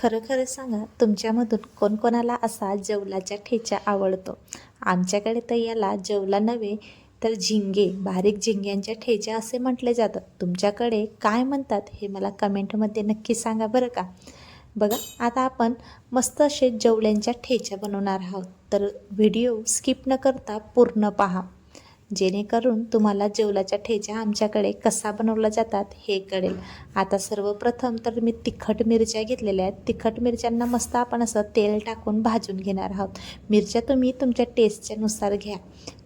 खरं खरं सांगा, तुमच्यामधून कोणकोणाला असा जेवलाच्या ठेचा आवडतो? आमच्याकडे तर याला जेवला नव्हे तर झिंगे, बारीक झिंग्यांच्या ठेचा असे म्हटले जातात. तुमच्याकडे काय म्हणतात हे मला कमेंटमध्ये नक्की सांगा बरं का. बघा, आता आपण मस्त असे जेवल्यांच्या ठेचा बनवणार आहोत, तर व्हिडिओ स्किप न करता पूर्ण पहा, जेणेकरून तुम्हाला जेवलाच्या ठेचा आमच्याकडे कसा बनवला जातात हे कळेल. आता सर्वप्रथम तर मी तिखट मिरच्या घेतलेल्या आहेत. तिखट मिरच्यांना मस्त आपण असं तेल टाकून भाजून घेणार आहोत. मिरच्या तुम्ही तुमच्या टेस्टच्यानुसार घ्या,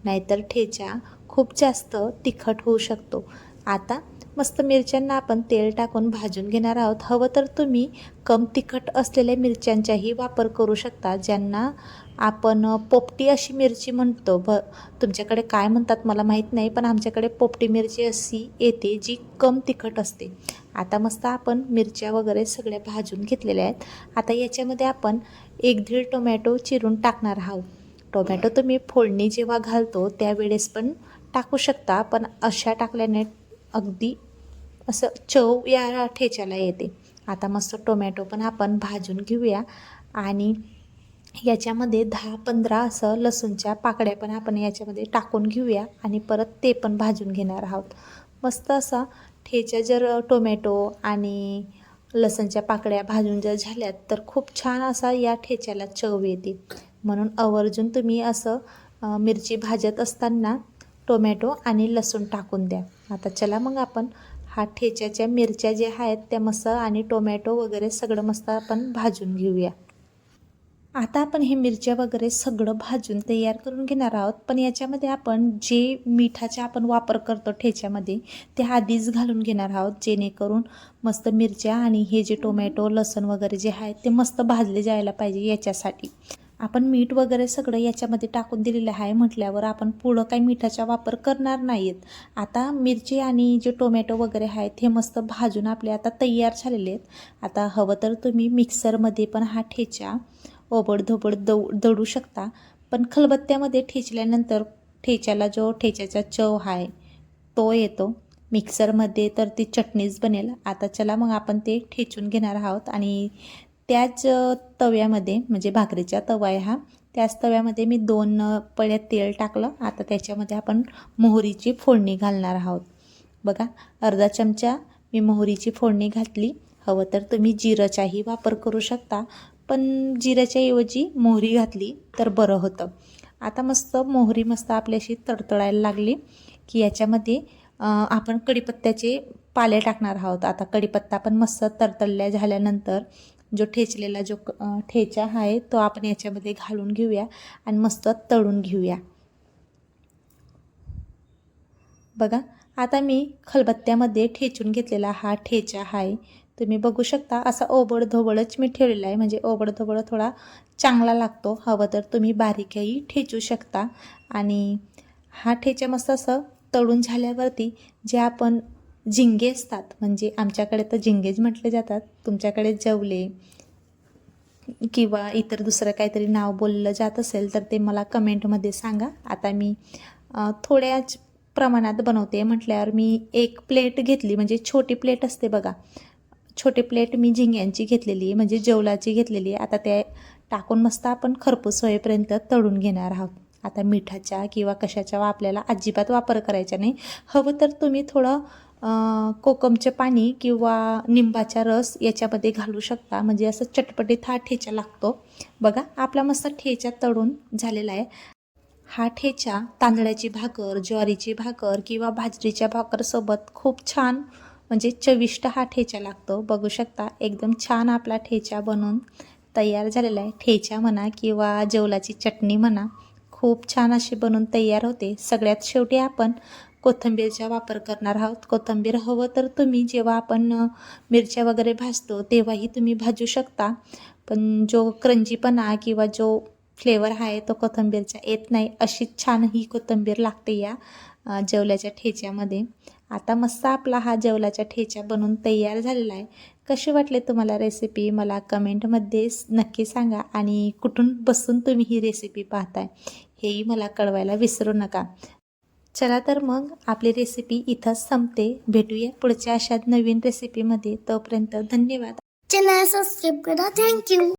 नाहीतर ठेचा खूप जास्त तिखट होऊ शकतो. आता मस्त मिरच्यांना आपण तेल टाकून भाजून घेणार आहोत. हवं तर तुम्ही कम तिखट असलेल्या मिरच्यांचाही वापर करू शकता, ज्यांना आपण पोपटी अशी मिरची म्हणतो. तुमच्याकडे काय म्हणतात मला माहीत नाही, पण आमच्याकडे पोपटी मिरची अशी येते जी कम तिखट असते. आता मस्त आपण मिरच्या वगैरे सगळ्या भाजून घेतलेल्या आहेत. आता याच्यामध्ये आपण 1-1.5 टोमॅटो चिरून टाकणार आहोत. टोमॅटो तुम्ही फोडणी जेव्हा घालतो त्यावेळेस पण टाकू शकता, पण अशा टाकल्याने अगदी असं चव या ठेच्याला येते. आता मस्त टोमॅटो पण आपण भाजून घेऊया आणि याच्यामध्ये 10-15 असं लसूणच्या पाकळ्या पण आपण याच्यामध्ये टाकून घेऊया आणि परत ते पण भाजून घेणार आहोत. मस्त असा ठेचा जर टोमॅटो आणि लसूणच्या पाकळ्या भाजून जर झाल्यात तर खूप छान असा या ठेच्याला चव येते. म्हणून आवर्जून तुम्ही असं मिरची भाजत असताना टोमॅटो आणि लसूण टाकून द्या. आता चला मग आपण हा ठेच्याच्या मिरच्या ज्या आहेत त्या मस्त आणि टोमॅटो वगैरे सगळं मस्त आपण भाजून घेऊया. आता आपण हे मिरच्या वगैरे सगळं भाजून तयार करून घेणार आहोत, पण याच्यामध्ये आपण जे मिठाचा आपण वापर करतो ठेच्यामध्ये ते आधीच घालून घेणार आहोत, जेणेकरून मस्त मिरच्या आणि हे जे टोमॅटो लसूण वगैरे जे आहेत ते मस्त भाजले जायला पाहिजे. याच्यासाठी आपण मीठ वगैरे सगळं याच्यामध्ये टाकून दिलेलं आहे म्हटल्यावर आपण पुढं काही मिठाचा वापर करणार नाहीत. आता मिरची आणि जे टोमॅटो वगैरे आहेत हे मस्त भाजून आपले आता तयार झालेले आहेत. आता हवं तर तुम्ही मिक्सरमध्ये पण हा ठेचा ओबडधोबड दळू शकता, पण खलबत्त्यामध्ये ठेचल्यानंतर ठेच्याला जो ठेच्याचा चव आहे तो येतो. मिक्सरमध्ये तर ती चटणीच बनेल. आता चला मग आपण ते ठेचून घेणार आहोत आणि त्याच तव्यामध्ये, म्हणजे भाकरीचा तवा आहे हा, त्याच तव्यामध्ये मी 2 पळ्या तेल टाकलं. आता त्याच्यामध्ये आपण मोहरीची फोडणी घालणार आहोत. बघा, अर्धा चमचा मी मोहरीची फोडणी घातली. हवं तर तुम्ही जिऱ्याचाही वापर करू शकता, पण जिऱ्याच्या ऐवजी मोहरी घातली तर बरं होतं. आता मस्त मोहरी मस्त आपल्याशी तडतडायला लागली की याच्यामध्ये आपण कढीपत्त्याचे पाले टाकणार आहोत. आता कढीपत्ता पण मस्त तडतडल्या झाल्यानंतर जो ठेचलेला जो ठेचा आहे तो आपण याच्यामध्ये घालून घेऊया आणि मस्त तळून घेऊया. बघा, आता मी खलबत्त्यामध्ये ठेचून घेतलेला हा ठेचा आहे, तुम्ही बघू शकता. असा ओबडधोबडच मी ठेवलेला आहे, म्हणजे ओबडधोबड थोडा चांगला लागतो. हवं तर तुम्ही बारीकही ठेचू शकता. आणि हा ठेचा मस्त असं तळून झाल्यावरती जे आपण झिंगे असतात, म्हणजे आमच्याकडे तर झिंगेच म्हटले जातात, तुमच्याकडे जेवले किंवा इतर दुसरं काहीतरी नाव बोललं जात असेल तर ते मला कमेंटमध्ये सांगा. आता मी थोड्याच प्रमाणात बनवते म्हटल्यावर मी 1 प्लेट घेतली, म्हणजे छोटी प्लेट असते बघा, छोटी प्लेट मी झिंग्यांची घेतलेली, म्हणजे जेवलाची घेतलेली. आता ते टाकून मस्त आपण खरपूस होईपर्यंत तळून घेणार आहोत. आता मिठाच्या किंवा कशाच्या आपल्याला अजिबात वापर करायचा नाही. हवं तर तुम्ही थोडं कोकमचे पाणी किंवा निंबाचा रस याच्यामध्ये घालू शकता, म्हणजे असं चटपटीत हा ठेचा लागतो. बघा, आपला मस्त ठेचा तळून झालेला आहे. हा ठेचा तांदळाची भाकर, ज्वारीची भाकर किंवा बाजरीच्या भाकरसोबत खूप छान, म्हणजे चविष्ट हा ठेचा लागतो. बघू शकता, एकदम छान आपला ठेचा बनून तयार झालेला आहे. ठेचा म्हणा किंवा जेवलाची चटणी म्हणा, खूप छान अशी बनून तयार होते. सगळ्यात शेवटी आपण कोथिंबीरचा वापर करणार आहोत. कोथिंबीर हवं तर तुम्ही जेव्हा आपण मिरच्या वगैरे भाजतो तेव्हाही तुम्ही भाजू शकता, पण जो क्रंचीपणा किंवा जो फ्लेवर आहे तो कोथिंबीरचा येत नाही. अशी छान ही कोथिंबीर लागते या जेवल्याच्या ठेच्यामध्ये. आता मस्त आपला हा जेवल्याचा ठेचा बनून तयार झालेला आहे. कशी वाटले तुम्हाला रेसिपी मला कमेंटमध्ये नक्की सांगा, आणि कुठून बसून तुम्ही ही रेसिपी पाहताय हेही मला कळवायला विसरू नका. चला तर मग आपली रेसिपी इथंच संपते. भेटूया पुढच्या अशा नवीन रेसिपीमध्ये. तोपर्यंत धन्यवाद. चॅनल सबस्क्राईब करा. थँक्यू.